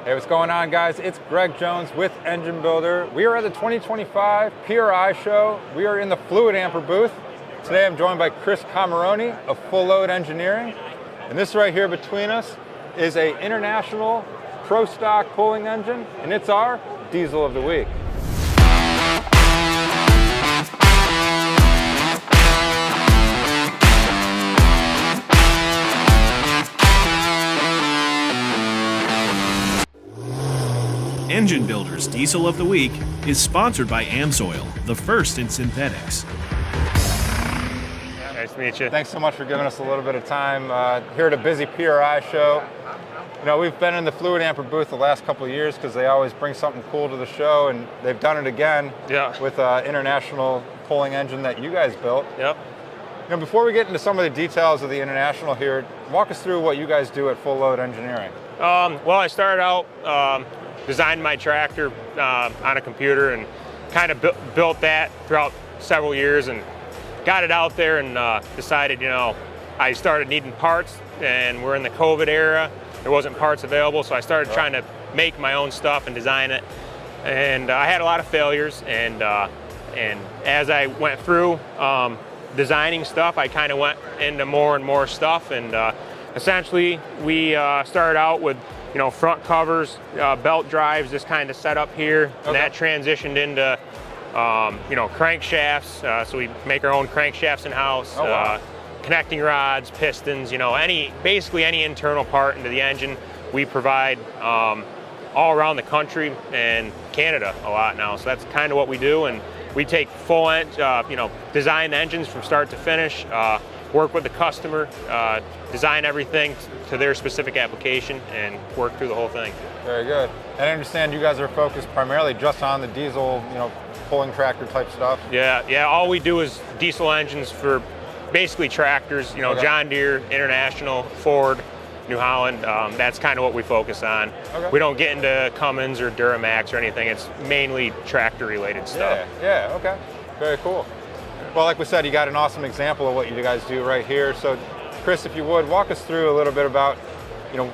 Hey, what's going on, guys? It's Greg Jones with Engine Builder. We are at the 2025 PRI show. We are in the Fluid Amper booth. Today I'm joined by Chris Komarony of Full Load Engineering. And this right here between us is a international pro stock pulling engine, and it's our diesel of the week. Engine Builder's Diesel of the Week is sponsored by AMSOIL, the first in synthetics. Nice to meet you. Thanks so much for giving us a little bit of time here at a busy PRI show. You know, we've been in the Fluid Amper booth the last couple of years because they always bring something cool to the show, and they've done it again with an international pulling engine that you guys built. Yep. You know, before we get into some of the details of the international here, walk us through what you guys do at Full Load Engineering. Well, I started out designed my tractor on a computer and kind of built that throughout several years and got it out there and decided, you know, I started needing parts, and we're in the COVID era. There wasn't parts available, so I started trying to make my own stuff and design it. And I had a lot of failures, and as I went through designing stuff, I kind of went into more and more stuff, and essentially we started out with, you know, front covers, belt drives, this kind of setup here, and that transitioned into, you know, crankshafts. So we make our own crankshafts in-house, connecting rods, pistons, you know, basically any internal part into the engine we provide all around the country and Canada a lot now. So that's kind of what we do, and we take full, you know, design engines from start to finish, work with the customer, design everything to their specific application, and work through the whole thing. Very good. And I understand you guys are focused primarily just on the diesel, you know, pulling tractor type stuff. Yeah. All we do is diesel engines for basically tractors. You know, John Deere, International, Ford, New Holland. That's kind of what we focus on. We don't get into Cummins or Duramax or anything. It's mainly tractor-related stuff. Yeah. Okay. Very cool. Well, like we said, you got an awesome example of what you guys do right here. So, Chris, if you would, walk us through a little bit about, you know,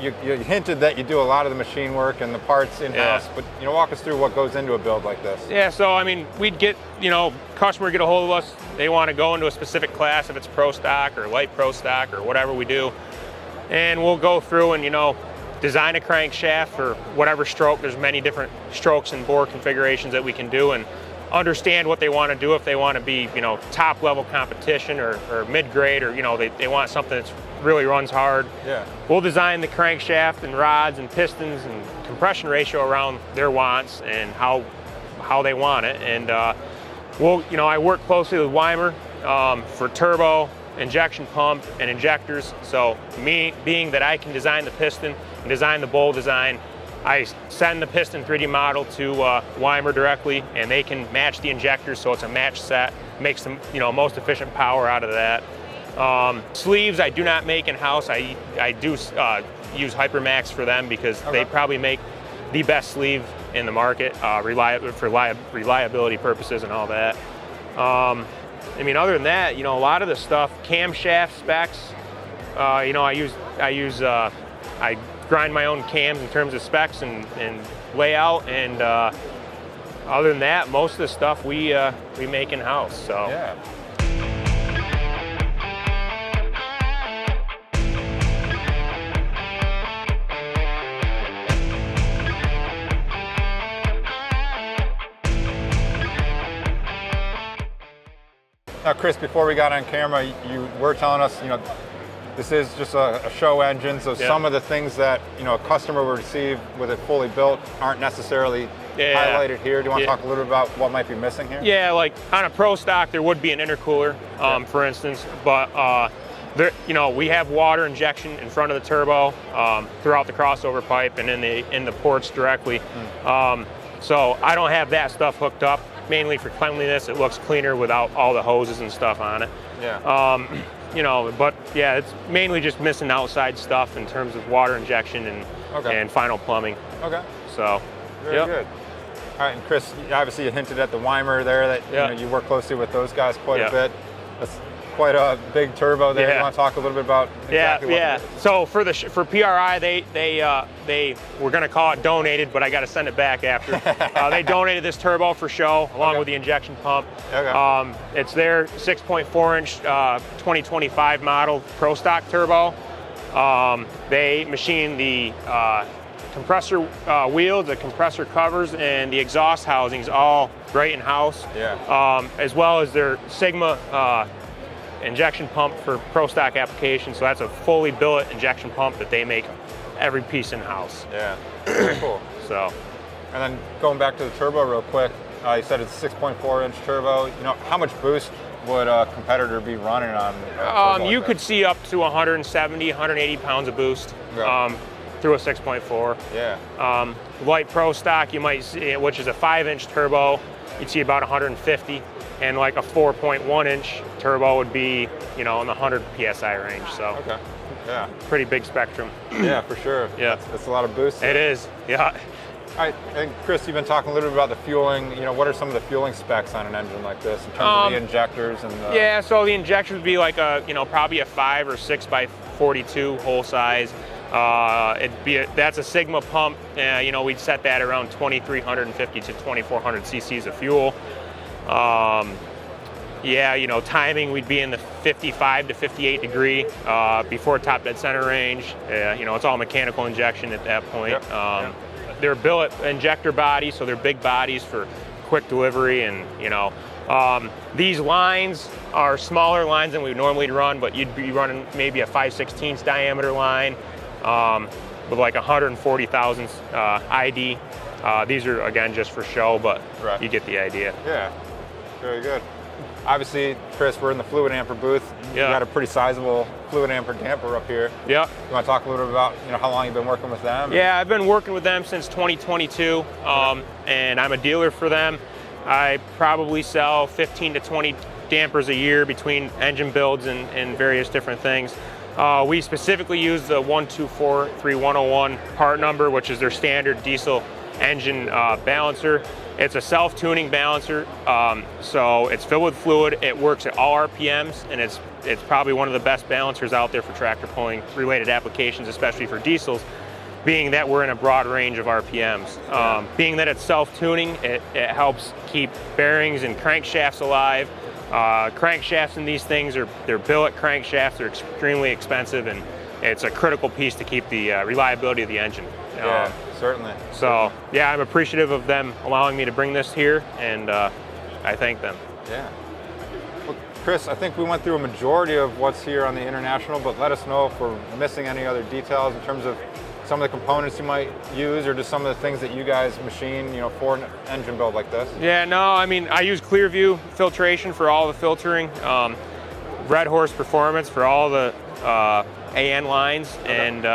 you hinted that you do a lot of the machine work and the parts in-house, but, you know, walk us through what goes into a build like this. Yeah, so, I mean, we'd get, you know, customer get a hold of us. They want to go into a specific class, if it's pro stock or light pro stock or whatever we do. And we'll go through and, you know, design a crankshaft for whatever stroke. There's many different strokes and bore configurations that we can do, and understand what they want to do. If they want to be, you know, top level competition or mid-grade, or, you know, they want something that really runs hard. We'll design the crankshaft and rods and pistons and compression ratio around their wants and how they want it. And we'll, you know, I work closely with Weimer for turbo, injection pump, and injectors. So me being that I can design the piston and design the bowl design, I send the piston 3D model to Weimer directly, and they can match the injectors, so it's a match set. Makes them, you know, most efficient power out of that. Sleeves I do not make in-house. I do use Hypermax for them because they probably make the best sleeve in the market, for reliability purposes and all that. I mean, other than that, you know, a lot of the stuff, camshaft specs, you know, I grind my own cams in terms of specs and layout, and other than that, most of the stuff we make in-house. So. Yeah. Now, Chris, before we got on camera, you were telling us, you know, this is just a show engine, so some of the things that, you know, a customer would receive with it fully built aren't necessarily highlighted here. Do you want to talk a little bit about what might be missing here? Yeah, like on a pro stock, there would be an intercooler, for instance, but there, you know, we have water injection in front of the turbo throughout the crossover pipe and in the ports directly. So I don't have that stuff hooked up, mainly for cleanliness. It looks cleaner without all the hoses and stuff on it. You know, but yeah, it's mainly just missing outside stuff in terms of water injection and final plumbing. So, very good. All right, and Chris, obviously you hinted at the Weimer there that you know, you work closely with those guys quite a bit. quite a big turbo there. Yeah. You want to talk a little bit about exactly what yeah. it is? So for PRI, they were going to call it donated, but I got to send it back after. They donated this turbo for show, along with the injection pump. Okay. It's their 6.4-inch 2025 model Pro Stock turbo. They machined the compressor wheels, the compressor covers, and the exhaust housings all right in-house. Yeah. As well as their Sigma injection pump for Pro Stock applications. So that's a fully billet injection pump that they make every piece in-house. Yeah, very cool. So. And then going back to the turbo real quick, you said it's a 6.4-inch turbo. You know, how much boost would a competitor be running on? You could see up to 170, 180 pounds of boost. Yeah. Through a 6.4. Yeah. Light Pro Stock, you might see, which is a 5-inch turbo, you'd see about 150, and like a 4.1-inch turbo would be, you know, in the 100 psi range. So. Okay. Yeah. Pretty big spectrum. Yeah, for sure. Yeah. That's a lot of boost. It is. Yeah. All right, and Chris, you've been talking a little bit about the fueling. You know, what are some of the fueling specs on an engine like this in terms of the injectors and? Yeah, so the injectors would be like a, you know, probably a 5 or 6 by 42 whole size. That's a Sigma pump. You know, we'd set that around 2,350 to 2,400 cc's of fuel. Yeah, you know, timing, we'd be in the 55 to 58 degree before top dead center range. You know, it's all mechanical injection at that point. Yep. They're billet injector bodies, so they're big bodies for quick delivery, and you know, these lines are smaller lines than we would normally run, but you'd be running maybe a 5/16 diameter line with like 140,000 ID. These are again just for show, but you get the idea. Yeah, very good. Obviously, Chris, we're in the fluid amper booth. You got a pretty sizable fluid amper damper up here. Yeah. You want to talk a little bit about, you know, how long you've been working with them? Yeah, I've been working with them since 2022, and I'm a dealer for them. I probably sell 15 to 20 dampers a year between engine builds and various different things. We specifically use the 1243101 part number, which is their standard diesel engine balancer. It's a self-tuning balancer, so it's filled with fluid. It works at all RPMs, and it's probably one of the best balancers out there for tractor pulling related applications, especially for diesels, being that we're in a broad range of RPMs. Being that it's self-tuning, it helps keep bearings and crankshafts alive. Crankshafts in these things they're billet crankshafts. They're extremely expensive, and it's a critical piece to keep the reliability of the engine. Yeah, certainly. So yeah, I'm appreciative of them allowing me to bring this here, and I thank them. Yeah. Well, Chris, I think we went through a majority of what's here on the International, but let us know if we're missing any other details in terms of some of the components you might use, or just some of the things that you guys machine, you know, for an engine build like this. Yeah, no, I mean, I use Clearview filtration for all the filtering, Red Horse Performance for all the AN lines, and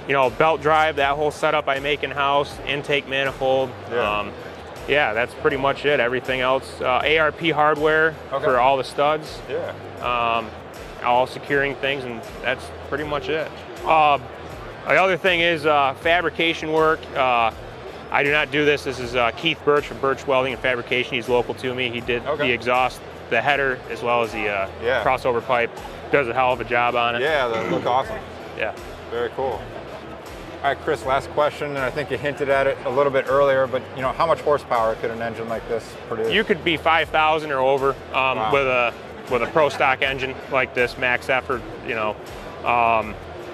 you know, belt drive, that whole setup I make in-house, intake manifold. Yeah, that's pretty much it. Everything else, ARP hardware for all the studs. Yeah. All securing things, and that's pretty much it. The other thing is fabrication work. I do not do this. This is Keith Birch from Birch Welding and Fabrication. He's local to me. He did the exhaust, the header, as well as the crossover pipe. Does a hell of a job on it. Yeah, they look awesome. Yeah. Very cool. All right, Chris, last question, and I think you hinted at it a little bit earlier, but you know, how much horsepower could an engine like this produce? You could be 5,000 or over with a Pro Stock engine like this, max effort. You know,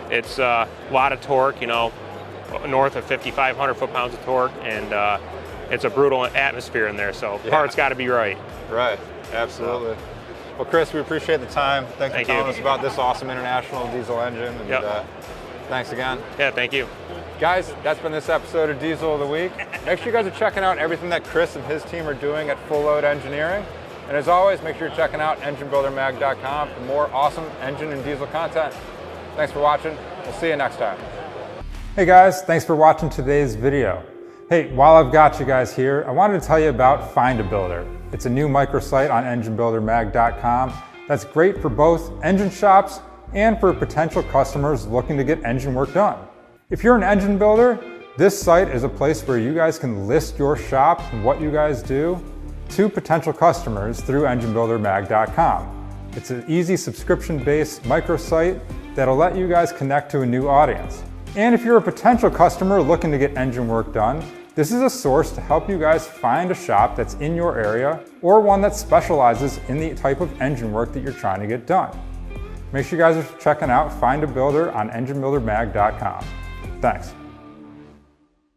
it's a lot of torque. You know, north of 5,500 foot-pounds of torque, and it's a brutal atmosphere in there. So parts got to be right. Right. Absolutely. Well, Chris, we appreciate the time. Thanks for telling us about this awesome International diesel engine. And, thanks again. Yeah, thank you. Guys, that's been this episode of Diesel of the Week. Make sure you guys are checking out everything that Chris and his team are doing at Full Load Engineering. And as always, make sure you're checking out enginebuildermag.com for more awesome engine and diesel content. Thanks for watching. We'll see you next time. Hey guys, thanks for watching today's video. Hey, while I've got you guys here, I wanted to tell you about Find a Builder. It's a new microsite on enginebuildermag.com that's great for both engine shops and for potential customers looking to get engine work done. If you're an engine builder, this site is a place where you guys can list your shop and what you guys do to potential customers through enginebuildermag.com. It's an easy subscription-based microsite that'll let you guys connect to a new audience. And if you're a potential customer looking to get engine work done, this is a source to help you guys find a shop that's in your area or one that specializes in the type of engine work that you're trying to get done. Make sure you guys are checking out Find a Builder on enginebuildermag.com. Thanks.